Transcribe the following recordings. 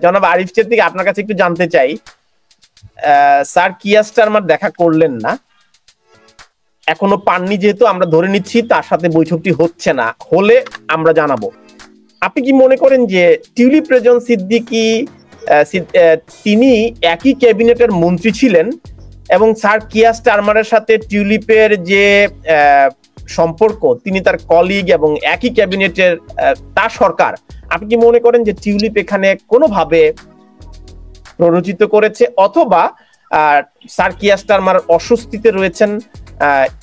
জনাব আরিফ থেকে আপনার কাছে একটু জানতে চাই, স্যার কিয়ার স্টারমার দেখা করলেন না, এখনো পাননি, যেহেতু আমরা ধরে নিচ্ছি তার সাথে বৈঠকটি হচ্ছে না, হলে আমরা জানাবো। আপনি কি মনে করেন যে টিউলিপ রেজন সিদ্দিকী তিনি একই ক্যাবিনেটের মন্ত্রী ছিলেন এবং স্যার কিয়ার স্টারমারের সাথে টিউলিপের যে সম্পর্ক, তিনি তার কলিগ এবং একই ক্যাবিনেটের তার সরকার, আপনি কি মনে করেন যে টিউলিপ এখানে কোনোভাবে প্ররোচিত করেছে, অথবা স্যার কিয়ার স্টারমার অস্বস্তিতে রয়েছেন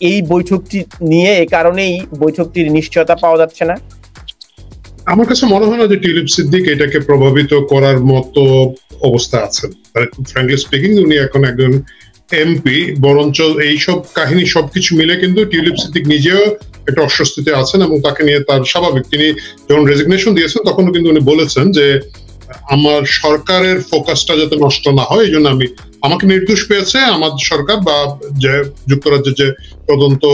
এই বৈঠকটি নিয়ে, এই কারণেই বৈঠকটির নিশ্চয়তা পাওয়া যাচ্ছে না? আমার কাছে মনে হয় না যে টিউলিপ সিদ্দিক এটাকে প্রভাবিত করার মতো অবস্থা আছেন। ফ্র্যাঙ্কলি স্পিকিং, উনি এখন একজন এমপি, বরঞ্চ এইসব কাহিনী সবকিছু মিলে কিন্তু টিউলিপ সিদ্দিক নিজেও একটা অস্বস্তিতে আছেন এবং তাকে নিয়ে তার স্বাভাবিক, তিনি যখন রেজিগনেশন দিয়েছেন তখনও কিন্তু উনি বলেছেন যে আমার সরকারের ফোকাসটা যাতে নষ্ট না হয়, এই জন্য আমাকে নির্দোষ পেয়েছে আমার সরকার, বা যে যুক্তরাজ্যের যে তদন্ত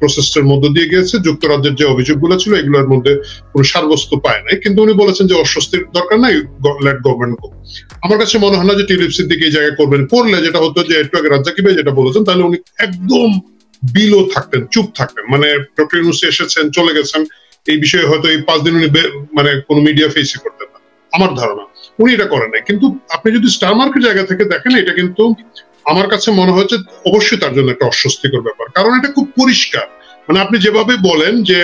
প্রসেসের মধ্য দিয়ে গিয়েছে, যুক্তরাজ্যের যে অভিযোগগুলো ছিল এগুলোর মধ্যে কোনো সারবস্তু পায় নাই, কিন্তু উনি বলেছেন যে অস্বস্তির দরকার নাই, লেট গভর্নমেন্ট গো। আমার কাছে মনে হয় না যে টিউলিপ সিদ্দিক এই জায়গায় করবেন, করলে যেটা হতো যে একটু আগে রাজ্জাকি ভাই যেটা বলেছেন, তাহলে উনি একদম বিলো থাকতেন, চুপ থাকতেন, মানে ডক্টর ইউনূস এসেছেন চলে গেছেন, এই বিষয়ে হয়তো এই 5 দিন উনি মানে কোনো মিডিয়া ফেসই করতেন না, আমার ধারণা। উনি এটা করেন নাই। কিন্তু আপনি যদি স্টারমার্কের জায়গা থেকে দেখেন, এটা কিন্তু আমার কাছে মনে হচ্ছে অবশ্যই তার জন্য একটা অস্বস্তিকর ব্যাপার, কারণ এটা খুব পরিষ্কার, মানে আপনি যেভাবে বলেন যে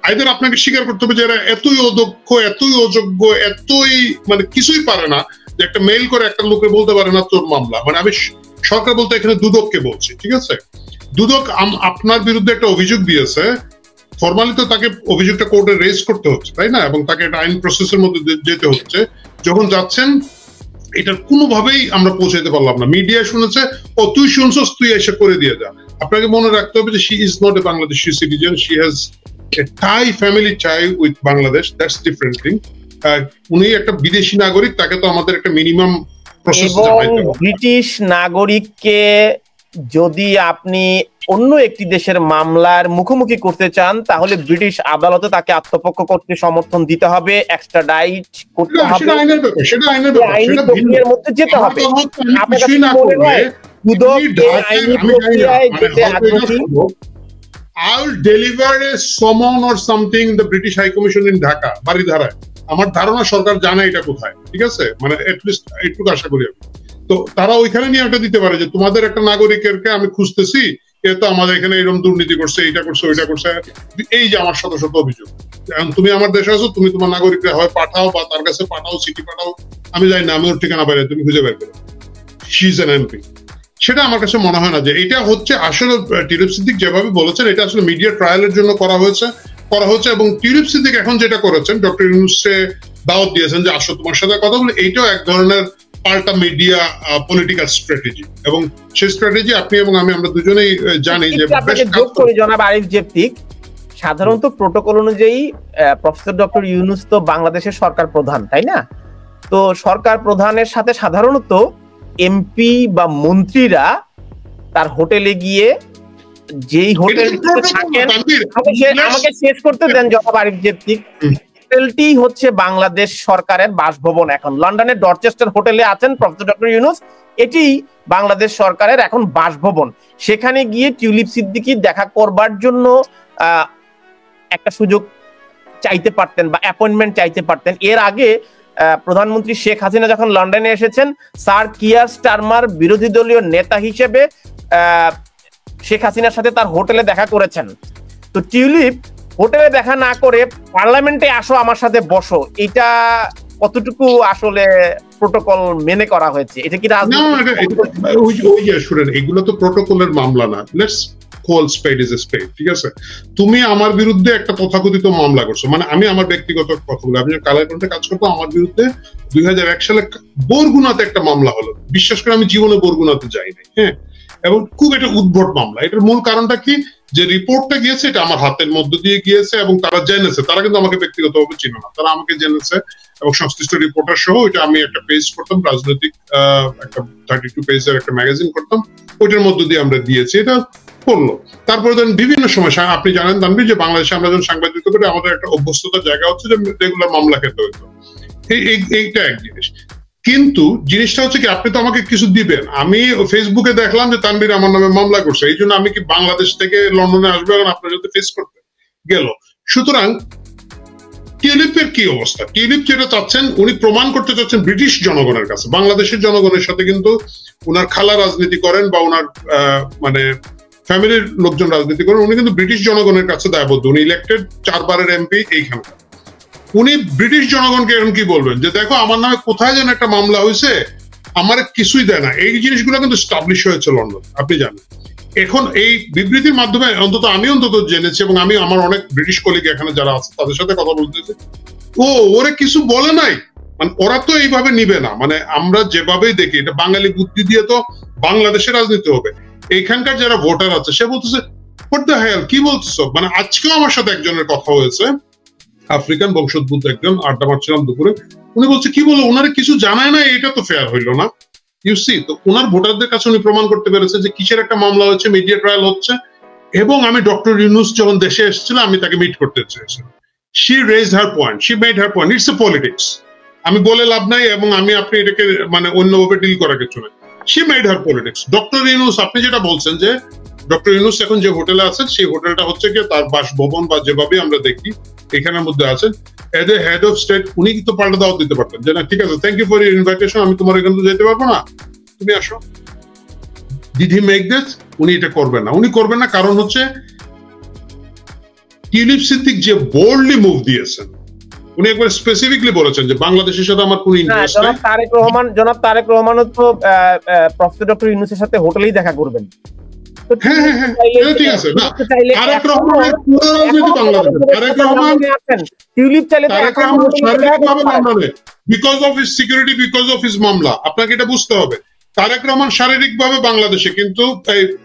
আইদার আপনাকে স্বীকার করতে হবে যে এরা এতই অদক্ষ, এতই অযোগ্য, এতই মানে কিছুই পারে না, যে একটা মেইল করে একটা লোকে বলতে পারে না তোর মামলা, মানে আমি সরকার বলতে এখানে দুদককে বলছি, ঠিক আছে? দুদক আপনার বিরুদ্ধে একটা অভিযোগ দিয়েছে, ফরমালি তো তাকে অভিযোগটা কোর্টে রেজ করতে হচ্ছে, তাই না? এবং তাকে একটা আইন প্রসেসের মধ্যে যেতে হচ্ছে, যখন যাচ্ছেন এটা কোনোভাবেই আমরা পৌঁছাইতে পারলাম না, মিডিয়া শুনেছে, ও তুই শুনছস, তুই এসে করে দিয়ে যা। আপনাকে মনে রাখতে হবে যে she is not a Bangladeshi citizen, she has a tie family tie with Bangladesh, that's different thing. উনি একটা বিদেশি নাগরিক, তাকে তো আমাদের একটা মিনিমাম প্রসেস জানাইতে হবে। ব্রিটিশ নাগরিককে যদি আপনি অন্য একটি দেশের মামলার মুখোমুখি করতে চান, তাহলে ব্রিটিশ আদালতে তাকে আত্মপক্ষ করতে সমর্থন দিতে হবে, এক্সট্রাডাইট করতে হবে, সেটা আইনের ব্যাপার, সেটা আইনের ব্যাপার, আইনি প্রক্রিয়ার মধ্যে যেতে হবে। কিছুই না করলে I'll deliver a summon or something the British High Commission in Dhaka, বারিধারায়। আমার ধারণা সরকার জানে এটা কোথায়, ঠিক আছে? মানে এটলিস্ট এইটুকু আশা করি আমি। তো তারা ওইখানে নিয়ে একটা দিতে পারে যে তোমাদের একটা নাগরিকেরকে আমি খুঁজতেছি, এ তো আমাদের এখানে এরকম দুর্নীতি করছে, এইটা করছে, ওইটা করছে, এই যে আমার শত শত অভিযোগ। তুমি আমার দেশে আছো, তুমি তোমার নাগরিককে হয় পাঠাও বা তার কাছে পাঠাও, চিঠি পাঠাও, আমি জানি না, আমি ওর ঠিকানা বাইরে, তুমি খুঁজে বের করো, শি ইজ অ্যান এমপি। সেটা আমার কাছে মনে হয় না যে এটা হচ্ছে আসলে টিউলিপ সিদ্দিক যেভাবে বলেছেন, এটা আসলে মিডিয়া ট্রায়ালের জন্য করা হচ্ছে, এবং টিউলিপ সিদ্দিক এখন যেটা করেছেন, ডক্টর ইউনূসকে দাওয়াত দিয়েছেন যে আসো তোমার সাথে কথা বলে, এইটাও এক ধরনের পাল্টা মিডিয়া পলিটিক্যাল স্ট্র্যাটেজি, এবং সেই স্ট্র্যাটেজি আপনি এবং আমি আমরা দুজনেই জানি যে যোগ করে জনাব আরিফ জেপতিক, সাধারণত প্রোটোকল অনুযায়ী প্রফেসর ডক্টর ইউনূস তো বাংলাদেশের সরকার প্রধান, তাই না? তো সরকার প্রধানের সাথে সাধারণত এমপি বা মন্ত্রীরা তার হোটেলে গিয়ে, যেই হোটেল থাকেন, আমাকে শেষ করতে দেন জনাব আরিফ জেপতিক, হোটেলটি হচ্ছে বাংলাদেশ সরকারের বাসভবন। এখন লন্ডনের ডরচেস্টার হোটেলে আছেন প্রফেসর ডক্টর ইউনূস, এটি বাংলাদেশ সরকারের এখন বাসভবন। সেখানে গিয়ে টিউলিপ সিদ্দিকী দেখা করবার জন্য একটা সুযোগ চাইতে পারতেন বা অ্যাপয়েন্টমেন্ট চাইতে পারতেন। এর আগে প্রধানমন্ত্রী শেখ হাসিনা যখন লন্ডনে এসেছেন, স্যার কিয়ার স্টারমার বিরোধী দলীয় নেতা হিসেবে শেখ হাসিনার সাথে তার হোটেলে দেখা করেছেন। তো টিউলিপ হোটেলে দেখা না করে পার্লামেন্টে আসো, আমার সাথে বসো, এটা কতটুকু আসলে প্রোটোকল মেনে করা হয়েছে? এটা কি রাজনীতি? এগুলো তো প্রোটোকলের মামলা না। Let's call spade is a spade, ঠিক আছে? তুমি আমার বিরুদ্ধে একটা তথাকথিত মামলা করছো, মানে আমি আমার ব্যক্তিগত কথা বলি, আমি কালারকণ্ঠে কাজ করবো, আমার বিরুদ্ধে 2001 সালে বরগুনাতে একটা মামলা হলো। বিশ্বাস করে আমি জীবনে বরগুনাতে যাই নাই, হ্যাঁ, এবং খুব একটা উদ্ভট মামলা। এটার মূল কারণটা কি, যে রিপোর্টটা গিয়েছে এটা আমার হাতের মধ্য দিয়ে গিয়েছে, এবং তারা জেনেছে, তারা কিন্তু আমাকে ব্যক্তিগতভাবে চিনে না, তারা আমাকে জেনেছে, এবং সংশ্লিষ্ট রিপোর্টার সহ এটা আমি একটা পেজ করতাম, রাজনৈতিক একটা 32 পেজের একটা ম্যাগাজিন করতাম, ওইটার মধ্য দিয়ে আমরা দিয়েছি, এটা করলো। তারপরে ধরেন বিভিন্ন সময় আপনি জানেন তানভীর যে বাংলাদেশে আমরা যখন সাংবাদিকতা করি, আমাদের একটা অভ্যস্ততার জায়গা হচ্ছে যে রেগুলার মামলা খেতে হইতো। এইটা এক জিনিস। কিন্তু জিনিসটা হচ্ছে কি, আপনি তো আমাকে কিছু দিবেন। আমি ফেসবুকে দেখলাম যে তানভীর আমার নামে মামলা করছে, এই জন্য আমি কি বাংলাদেশ থেকে লন্ডনে আসবো এখন আপনার সাথে ফেস করতে গেল? সুতরাং টিউলিপের কি অবস্থা? টিউলিপ যেটা চাচ্ছেন, উনি প্রমাণ করতে চাচ্ছেন ব্রিটিশ জনগণের কাছে, বাংলাদেশের জনগণের সাথে কিন্তু উনার খালা রাজনীতি করেন বা উনার মানে ফ্যামিলির লোকজন রাজনীতি করেন, উনি কিন্তু ব্রিটিশ জনগণের কাছে দায়বদ্ধ। উনি ইলেক্টেড 4 বারের এমপি এইখানকার। উনি ব্রিটিশ জনগণকে এখন কি বলবেন যে দেখো আমার নামে কোথায় যেন একটা মামলা হয়েছে, আমার কিছুই দেয় না। এই জিনিসগুলো কিন্তু স্টাবলিশ হয়েছে লন্ডন, আপনি জানেন। এখন এই বিবৃতির মাধ্যমে অন্তত আমি জেনেছি, এবং আমি আমার অনেক ব্রিটিশ কলিগ এখানে যারা আছে তাদের সাথে কথা বলতেছি, ওরা কিছু বলে নাই। মানে ওরা তো এইভাবে নিবে না, মানে আমরা যেভাবেই দেখি এটা বাঙালি বুদ্ধি দিয়ে তো বাংলাদেশের রাজনীতি হবে। এইখানকার যারা ভোটার আছে সে বলতেছে হোয়াট দ্য হেল, কি বলতেছো? মানে আজকেও আমার সাথে একজনের কথা হয়েছে, আফ্রিকান বংশোদ্ভূত একজন, আড্ডা মারছিলাম দুপুরে, উনি বলছে কি বলো ওনারা কিছু জানায় না, এটা তো ফেয়ার হইলো না। ইউ সি, তো ওনার ভোটারদের কাছে উনি প্রমাণ করতে পেরেছে যে কিসের একটা মামলা হচ্ছে, মিডিয়া ট্রায়াল হচ্ছে। এবং আমি ডক্টর ইউনূস যখন দেশে এসেছিল আমি তাকে মিট করতে চেয়েছিলাম। She raised her point, she made her point, it's a politics. আমি বলে লাভ নাই, এবং আপনি এটাকে মানে অন্যভাবে ডিল করা কিছু নাই। She made her politics. Doctor Yunus, আপনি যেটা বলছেন যে ডক্টর ইউনূস এখন যে হোটেলে আছেন, সেই হোটেলটা হচ্ছে কি তার বাসভবন বা যেভাবে আমরা দেখি এখানের মধ্যে আছেন, as a head of state উনি কিন্তু পাল্টা দাওয়াত দিতে পারতেন যে না ঠিক আছে, thank you for your invitation, আমি তোমার এখানে যেতে পারবো না, তুমি আসো। Did he make this? উনি এটা করবেন না। উনি করবেন না কারণ হচ্ছে টিউলিপ সিদ্দিক যে বোল্ডলি মুভ দিয়েছেন, উনি একবার স্পেসিফিকলি বলেছেন যে বাংলাদেশের সাথে আমার কোনো ইন্টারেস্ট নাই। জনাব তারেক রহমান তো প্রফেসর ডক্টর ইউনূসের সাথে হোটেলেই দেখা করবেন। ঠিক আছে, না তারেক রহমানের পুরো রাজনীতি বাংলাদেশে, তারেক রহমান টিউলিপ চাইলে শারীরিকভাবে মামলা নেই because of his security, because of his মামলা। আপনাকে এটা বুঝতে হবে। তারেক রহমান শারীরিকভাবে বাংলাদেশে, কিন্তু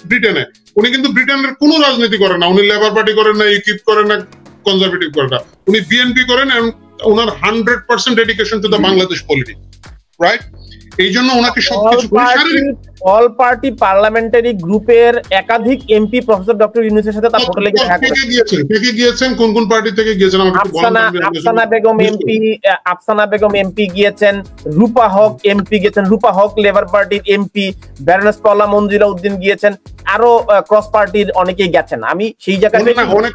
ব্রিটেনে উনি কিন্তু ব্রিটেনের কোনো রাজনীতি করেন না। উনি লেবার পার্টি করেন না, ইউকিপ করেন না, কনজারভেটিভ করেন না, উনি বিএনপি করেন। ওনার 100% dedication to the Bangladesh politics, right? এই জন্য ওনাকে সবকিছু অল পার্টি পার্লামেন্টারি গ্রুপের একাধিক এমপি প্রফেসর ডক্টর ইউনূসের সাথে তার হোটেলে গিয়ে দেখা করেছেন। কে গিয়েছেন, কোন কোন পার্টি থেকে গিয়েছেন আমাকে একটু বলেন। আফসানা বেগম এমপি গিয়েছেন, রূপা হক এমপি গিয়েছেন, রূপা হক লেবার পার্টির এমপি, ব্যারনেস পাওলা মঞ্জিলা উদ্দিন গিয়েছেন, আরো ক্রস পার্টির অনেকেই গেছেন। আমি সেই জায়গাতে অনেক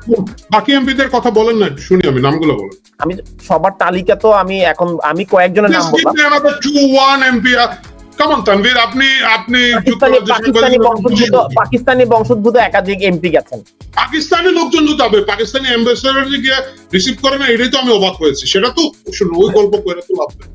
বাকি এমপিদের কথা বলেন না, শুনি আমি নামগুলো বলেন। আমি সবার তালিকা তো আমি কয়েকজনের নাম বললাম। পাকিস্তানি বংশোদ্ভূত একাধিক এমপি গেছেন। পাকিস্তানি লোকজন তো যাবে, পাকিস্তানি অ্যাম্বাসেডর যে গিয়ে রিসিভ করে না, এটাই তো আমি অবাক হয়েছি। সেটা তো ওই গল্প করে তো লাভ নেই।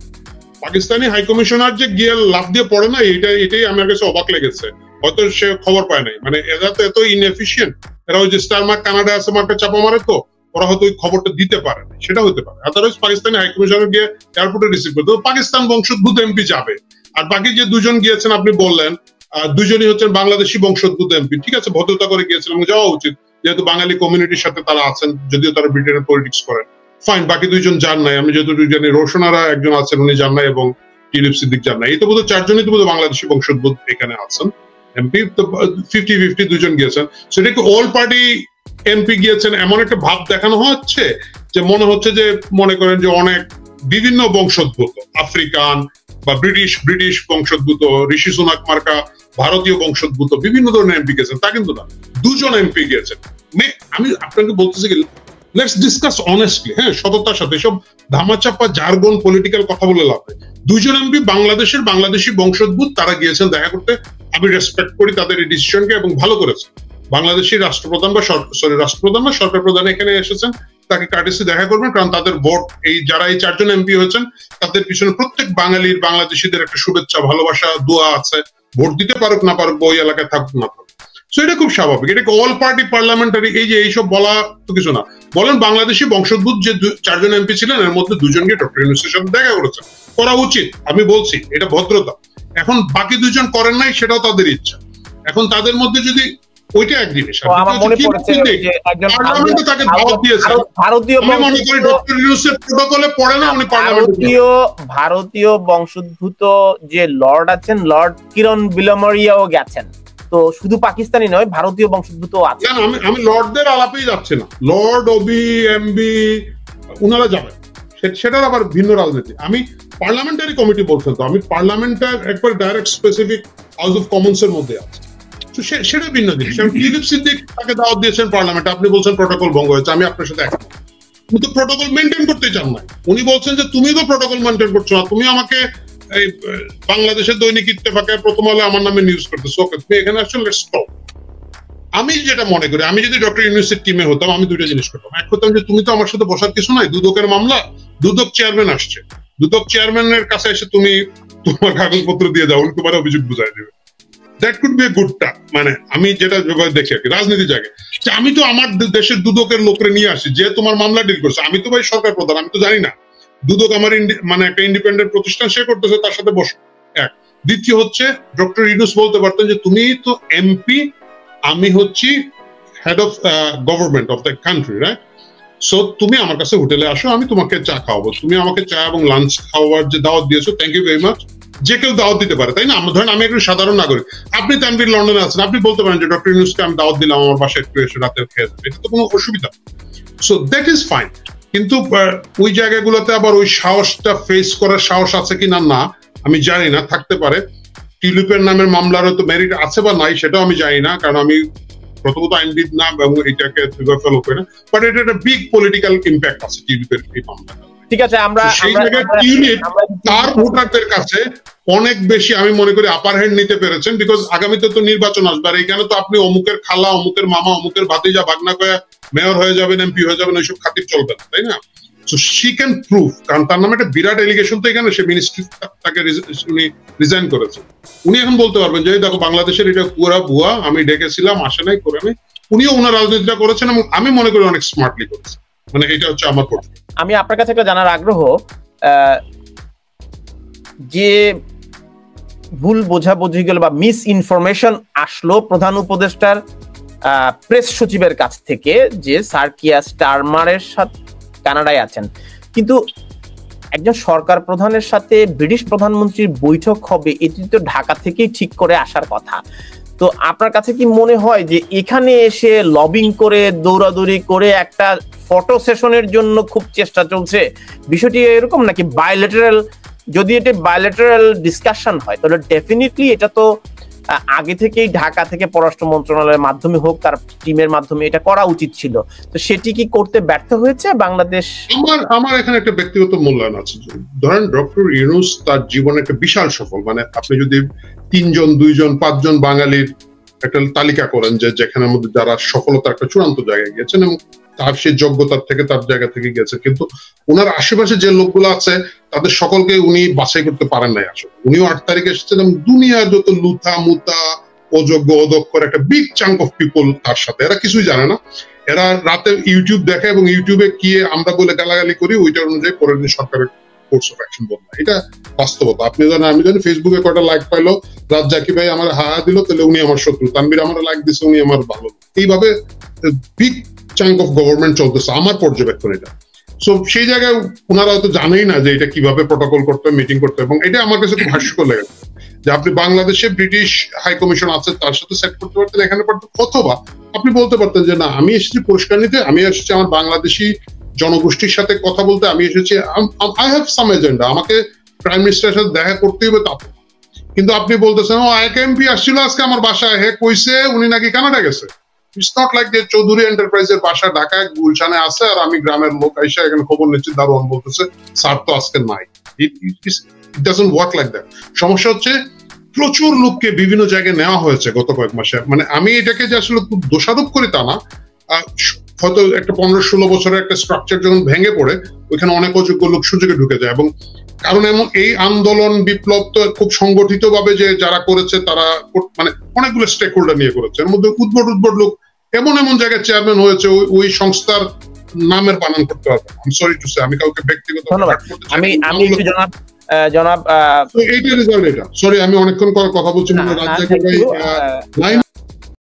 পাকিস্তানি হাই কমিশনার যে গিয়ে লাভ দিয়ে পড়ে না, এটাই আমার কাছে অবাক লেগেছে। হয়তো সে খবর পায় নাই, মানে এরা তো এত ইনএফিশিয়েন্ট। এরা ওই যে স্টার মার্ক কানাডা আছে মার্কে চাপা মারে, তো ওরা হয়তো ওই খবরটা দিতে পারে না, সেটা হতে পারে। আদারওয়াইজ পাকিস্তানি হাই কমিশনার গিয়ে এয়ারপোর্টে রিসিভ করতে, পাকিস্তান বংশোদ্ভূত এমপি যাবে। আর বাকি যে দুজন গিয়েছেন আপনি বললেন, দুজনই হচ্ছেন বাংলাদেশি বংশোদ্ভূত এমপি। ঠিক আছে, ভদ্রতা করে গিয়েছিলাম, যাওয়া উচিত, যেহেতু বাঙালি কমিউনিটির সাথে তারা আছেন, যদিও তারা ব্রিটেনের পলিটিক্স করেন। ফাইন, বাকি দুইজন যান নাই। আমি যেহেতু জানি রোশনারা একজন আছেন, উনি যান নাই, এবং টিউলিপ সিদ্দিক যান নাই। এই তো বোধ 4 জনই তো বোধ বাংলাদেশি বংশোদ্ভূত এখানে আছেন এমপি। তো 50-50 দুজন গিয়েছেন। সেটা কি অল পার্টি এমপি গিয়েছেন এমন একটা ভাব দেখানো হচ্ছে যে মনে হচ্ছে যে মনে করেন যে অনেক বিভিন্ন বংশোদ্ভূত, আফ্রিকান বা ব্রিটিশ বংশোদ্ভূত, ঋষি সুনাক মার্কা ভারতীয় বংশোদ্ভূত বিভিন্ন ধরনের এমপি গেছেন। তা কিন্তু না, 2 জন এমপি গিয়েছেন। আমি আপনাকে বলতেছি কি, লেটস ডিসকাস অনেস্টলি, হ্যাঁ, সততার সাথে। সব ধামাচাপা জার্গন পলিটিক্যাল কথা বলে লাভ নেই। 2 জন এমপি বাংলাদেশি বংশোদ্ভূত, তারা গিয়েছেন দেখা করতে। আমি রেসপেক্ট করি তাদের এই ডিসিশনকে, এবং ভালো করেছে। বাংলাদেশি রাষ্ট্রপ্রধান না সরকার প্রধান এখানে এসেছেন, তাকে কার্টেসি দেখা করবেন, কারণ তাদের ভোট, যারা এই 4 জন এমপি হয়েছেন তাদের পিছনে প্রত্যেক বাংলাদেশিদের একটা শুভেচ্ছা, ভালোবাসা, দোয়া আছে। ভোট দিতে পারুক না পারুক, ওই এলাকায় থাকুক না থাকুক, সো এটা খুব স্বাভাবিক। এটাকে অল পার্টি পার্লামেন্টারি এইসব বলা তো কিছু না। বলেন বাংলাদেশি বংশোদ্ভূত যে 4 জন এমপি ছিলেন, এর মধ্যে 2 জনকে ডক্টর ইউনূসের সাথে দেখা করেছেন, করা উচিত। আমি বলছি এটা ভদ্রতা। এখন বাকি 2 জন করেন নাই, সেটাও তাদের ইচ্ছা। এখন তাদের মধ্যে যদি ওইটা এক জিনিস, ভারতীয় বংশোদ্ভূত যে লর্ড আছেন, লর্ড কিরণ বিলমরিয়াও গেছেন। তো শুধু পাকিস্তানি নয়, ভারতীয় বংশোদ্ভূত আছে। আমি লর্ডদের আলাপেই যাচ্ছে না, লর্ড, ওবি, এমবি, ওনারা যাবেন। সেটার আবার ভিন্ন রাজনীতি। আমি পার্লামেন্টারি কমিটি বলছেন, তো আমি পার্লামেন্টার একবার direct specific house of Commons এর মধ্যে আছে, সেটা ভিন্ন জিনিস। টিলিপ সিদ্দিক তাকে দাওয়াত দিয়েছেন পার্লামেন্টে, আপনি বলছেন প্রটোকল ভঙ্গ হয়েছে, আমি আপনার সাথে একমত। উনি তো প্রটোকল মেনটেন করতে চান না, উনি বলছেন যে তুমি তো প্রটোকল মেনটেন করছো না, তুমি আমাকে এই বাংলাদেশের দৈনিক ইত্তেফাকে প্রথম আলো আমার নামে নিউজ করতেছো, ওকে তুমি এখানে আসছো, লেটস স্টপ। আমি যেটা মনে করি, আমি যদি ডক্টর ইউনূসের টিমে হতাম, আমি দুইটা জিনিস করতাম। এক করতাম যে তুমি তো আমার সাথে বসার কিছু নাই, দুদকের মামলা, দুদক চেয়ারম্যান আসছে, দুদক চেয়ারম্যানের কাছে এসে তুমি তোমার কাগজপত্র দিয়ে দাও, উনি তোমার অভিযোগ বুঝাই দেবে। That could B a good টাক। মানে আমি যেটা দেখি আর কি রাজনীতি জায়গায়, যে আমি তো আমার দেশের দুদকের লোকরে নিয়ে আসি, যে তোমার মামলা ডিল করছে, আমি তো ভাই সরকার প্রধান, আমি তো জানি না, দুদক আমার মানে একটা ইন্ডিপেন্ডেন্ট প্রতিষ্ঠান, সে করতেছে, তার সাথে বসো। এক। দ্বিতীয় হচ্ছে ডক্টর ইউনূস বলতে পারতেন যে তুমি তো এমপি, আমি হচ্ছি head of government of the country, right? So তুমি আমার কাছে হোটেলে আসো, আমি তোমাকে চা খাওয়াবো, তুমি আমাকে চা এবং লাঞ্চ খাওয়ার যে দাওয়াত দিয়েছো, থ্যাংক ইউ ভেরি মাচ। যে কেউ দাওয়াত দিতে পারে, তাই না? ধরেন আমি একজন সাধারণ নাগরিক, আপনি তানভীর লন্ডনে আছেন, আপনি বলতে পারেন যে ডক্টর ইউনূসকে আমি দাওয়াত দিলাম আমার বাসায় একটু এসে রাতের খেয়ে যাবে, এটা তো কোনো অসুবিধা। So that is fine. কিন্তু ওই জায়গাগুলোতে আবার ওই সাহসটা ফেস করার সাহস আছে কিনা না আমি জানি না, থাকতে পারে। টিউলিপের নামের মামলারও তো মেরিট আছে বা নাই সেটাও আমি জানি না, কারণ আমি প্রথমত আইনবিদ না এবং এটাকে ফলো করি না, বাট এটা একটা বিগ পলিটিক্যাল ইম্প্যাক্ট আছে টিউলিপের এই মামলাটা। ঠিক আছে, আমরা সেই জায়গায় টিউলিপ তার ভোটারদের কাছে অনেক বেশি আমি মনে করি আপার হ্যান্ড নিতে পেরেছেন, বিকজ আগামীতে তো নির্বাচন আসবে, আর এখানে তো আপনি অমুকের খালা, অমুকের মামা, অমুকের ভাতিজা ভাগনা করে মেয়র হয়ে যাবেন, এমপি হয়ে যাবেন, ওইসব খাতির চলবে না, তাই না? সো শি ক্যান প্রুভ, কারণ তার নামে একটা বিরাট এলিগেশন তো এখানে, সে মিনিস্ট্রি তাকে উনি রিজাইন করেছেন, উনি এখন বলতে পারবেন যে দেখো বাংলাদেশের এটা পুরা ভুয়া, আমি ডেকেছিলাম, আসে নাই, করে নাই। উনিও ওনার রাজনীতিটা করেছেন এবং আমি মনে করি অনেক স্মার্টলি করেছেন। মানে এটা হচ্ছে আমার পক্ষে। আমি আপনার কাছে একটা জানার আগ্রহ, যে ভুল বোঝাবুঝি গেল বা মিস ইনফরমেশন আসলো প্রধান উপদেষ্টার প্রেস সচিবের কাছ থেকে, যে স্যার কিয়ার স্টারমারের সাথে কানাডায় আছেন, কিন্তু একজন সরকার প্রধানের সাথে ব্রিটিশ প্রধানমন্ত্রীর বৈঠক হবে, এটি তো ঢাকা থেকেই ঠিক করে আসার কথা। তো আপনার কাছে কি মনে হয় যে এখানে এসে লবিং করে, দৌড়াদৌড়ি করে একটা ফটো সেশনের জন্য খুব চেষ্টা চলছে, বিষয়টি এরকম নাকি? বায়োলেটারাল, যদি এটা বায়োলেটারাল ডিসকাশন হয় তাহলে ডেফিনেটলি এটা তো আগে থেকেই ঢাকা থেকে পররাষ্ট্র মন্ত্রণালয়ের মাধ্যমে হোক, তার টিমের মাধ্যমে এটা করা উচিত ছিল। তো সেটি কি করতে ব্যর্থ হয়েছে বাংলাদেশ? আমার এখানে একটা ব্যক্তিগত মূল্যায়ন আছে। ধরেন ডক্টর ইউনূস তার জীবনে একটা বিশাল সফল, মানে আপনি যদি 3 জন 2 জন 5 জন বাঙালির একটা তালিকা করেন যে যেখানের মধ্যে যারা সফলতা একটা চূড়ান্ত জায়গায় গিয়েছেন এবং তার সেই যোগ্যতার থেকে তার জায়গা থেকে গেছে, কিন্তু ওনার আশেপাশে যে লোকগুলো আছে তাদের সকলকে উনি বাছাই করতে পারেন নাই। আসলে উনিও 8 তারিখে এসেছেন এবং দুনিয়ার যত লুথা মুতা অযোগ্য অদক্ষর একটা বিগ চাঙ্ক অফ পিপল তার সাথে, এরা কিছুই জানে না, এরা রাতে ইউটিউব দেখে এবং ইউটিউবে কি আমরা বলে গালাগালি করি, ওইটার অনুযায়ী পরের দিন সরকারের কোর্স অফ অ্যাকশন বদলায়। এটা বাস্তবতা। আপনি জানেন, আমি জানি ফেসবুকে কয়টা লাইক পাইলো, রাজ্জাকি ভাই আমার হায়া দিল, তাহলে উনি আমার শত্রু, তানভীর আমার লাইক দিছে, উনি আমার ভালো। এইভাবে বিগ চাঙ্ক অফ গভর্নমেন্ট চলতেছে, আমার পর্যবেক্ষণ এটা। সো সেই জায়গায় ওনারা হয়তো জানেই না যে এটা কিভাবে প্রটোকল করতে, মিটিং করতে, এবং এটা আমার কাছে খুব হাস্যকর লেগেছে যে আপনি বাংলাদেশে ব্রিটিশ হাই কমিশন আছে তার সাথে সেট করতে পারতেন এখানে পারতেন, অথবা আপনি বলতে পারতেন যে না, আমি এসেছি পুরস্কার নিতে, আমি এসেছি আমার বাংলাদেশি জনগোষ্ঠীর সাথে কথা বলতে, আমি এসেছি, আই হ্যাভ সাম এজেন্ডা, আমাকে প্রাইম মিনিস্টারের সাথে দেখা করতে হবে তা। কিন্তু আপনি বলতেছেন ও এক এমপি আসছিল আজকে আমার বাসায়, হে কইছে উনি নাকি কানাডা গেছে। ইটস নট লাইক যে চৌধুরী এন্টারপ্রাইজের বাসা ঢাকায় গুলশানে আছে আর আমি গ্রামের লোক আইসা এখানে খবর নিচ্ছি, দারোয়ান বলতেছে স্যার তো আজকে নাই। It doesn't work like that. সমস্যা হচ্ছে প্রচুর লোককে বিভিন্ন জায়গায় নেওয়া হয়েছে গত কয়েক মাসে। মানে আমি এটাকে যে আসলে খুব দোষারোপ করি তা না, হয়তো একটা 15-16 বছরের একটা স্ট্রাকচার যখন ভেঙে পড়ে ওইখানে অনেক অযোগ্য লোক সুযোগে ঢুকে যায়, এবং কারণ এমন এই আন্দোলন বিপ্লব তো খুব সংগঠিত ভাবে যে যারা করেছে তারা মানে অনেকগুলো স্টেক হোল্ডার নিয়ে করেছে, এর মধ্যে উদ্ভট লোক এমন জায়গায় চেয়ারম্যান হয়েছে ওই সংস্থার নামের বানান করতে হবে। আমি সরি টু সে, আমি কাউকে ব্যক্তিগত ধন্যবাদ। আমি একটু জনাব এইটা রেজাল্ট, এটা সরি আমি অনেকক্ষণ কথা বলছি, রাজ্জাকি ভাই